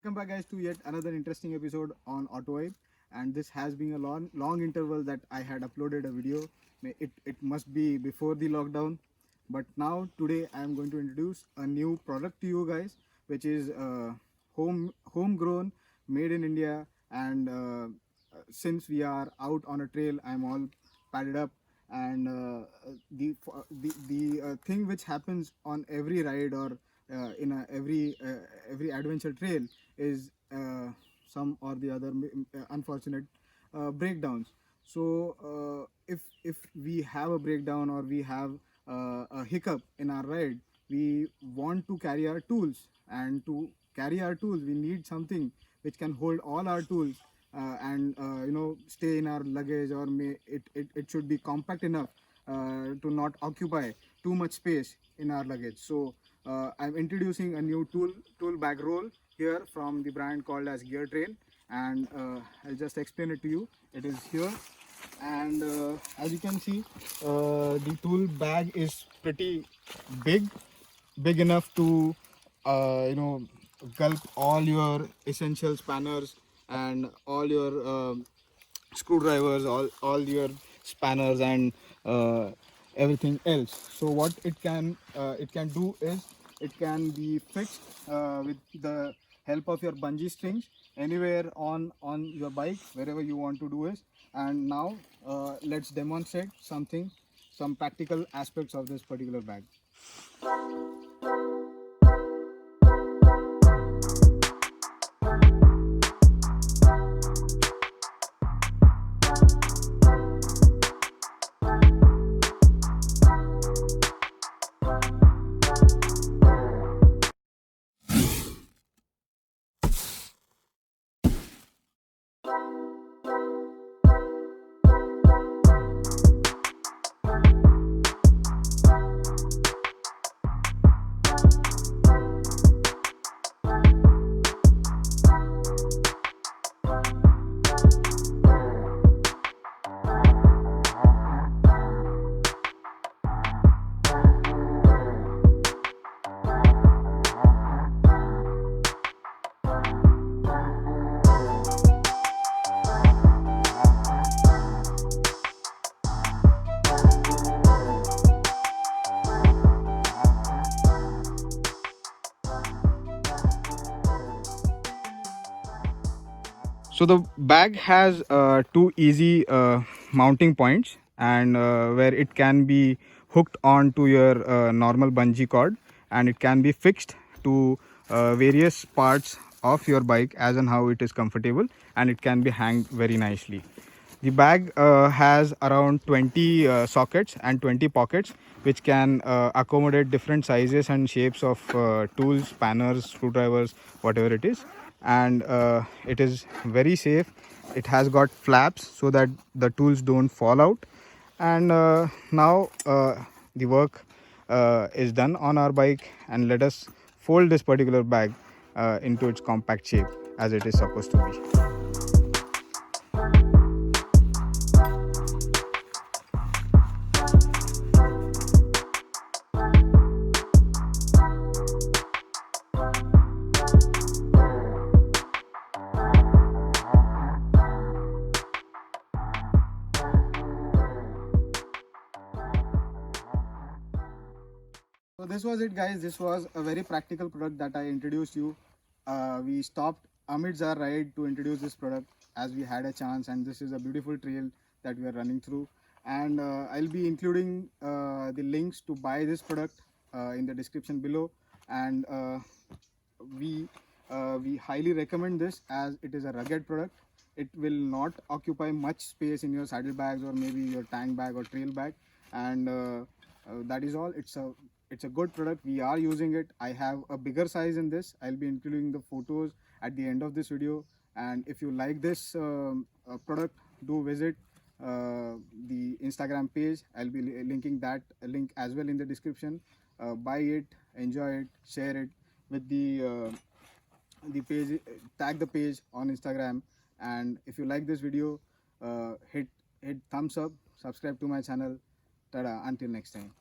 Welcome back guys to yet another interesting episode on AutoWipe, and this has been a long interval that I had uploaded a video. It must be before the lockdown, but now today I am going to introduce a new product to you guys, which is homegrown, made in India. And since we are out on a trail, I'm all padded up, and the thing which happens on every ride or in every adventure trail is some or the other unfortunate breakdowns. So if we have a breakdown or we have a hiccup in our ride, we want to carry our tools, and to carry our tools we need something which can hold all our tools and stay in our luggage, or it should be compact enough to not occupy too much space in our luggage. So I'm introducing a new tool bag roll here from the brand called as Gear Trail, and I'll just explain it to you. It is here, and as you can see, the tool bag is pretty big, big enough to gulp all your essential spanners and all your screwdrivers, all your spanners, and everything else. So what it can do is it can be fixed with the help of your bungee strings anywhere on your bike, wherever you want to do it. And now let's demonstrate some practical aspects of this particular bag. So the bag has two easy mounting points, and where it can be hooked on to your normal bungee cord, and it can be fixed to various parts of your bike as and how it is comfortable, and it can be hanged very nicely. The bag has around 20 sockets and 20 pockets, which can accommodate different sizes and shapes of tools, spanners, screwdrivers, whatever it is. And it is very safe. It has got flaps so that the tools don't fall out. And now the work is done on our bike, and let us fold this particular bag into its compact shape as it is supposed to be. So this was it guys. This was a very practical product that I introduced you. We stopped amidst our ride to introduce this product as we had a chance, and this is a beautiful trail that we are running through. And I'll be including the links to buy this product in the description below. And we we highly recommend this as it is a rugged product. It will not occupy much space in your saddlebags or maybe your tank bag or trail bag. And that is all. It's a good product. We are using it. I have a bigger size in this. I'll be including the photos at the end of this video. And if you like this product, do visit the Instagram page. I'll be linking that link as well in the description. Buy it, enjoy it, share it with the page, tag the page on Instagram. And if you like this video, hit thumbs up, subscribe to my channel. Tada, until next time.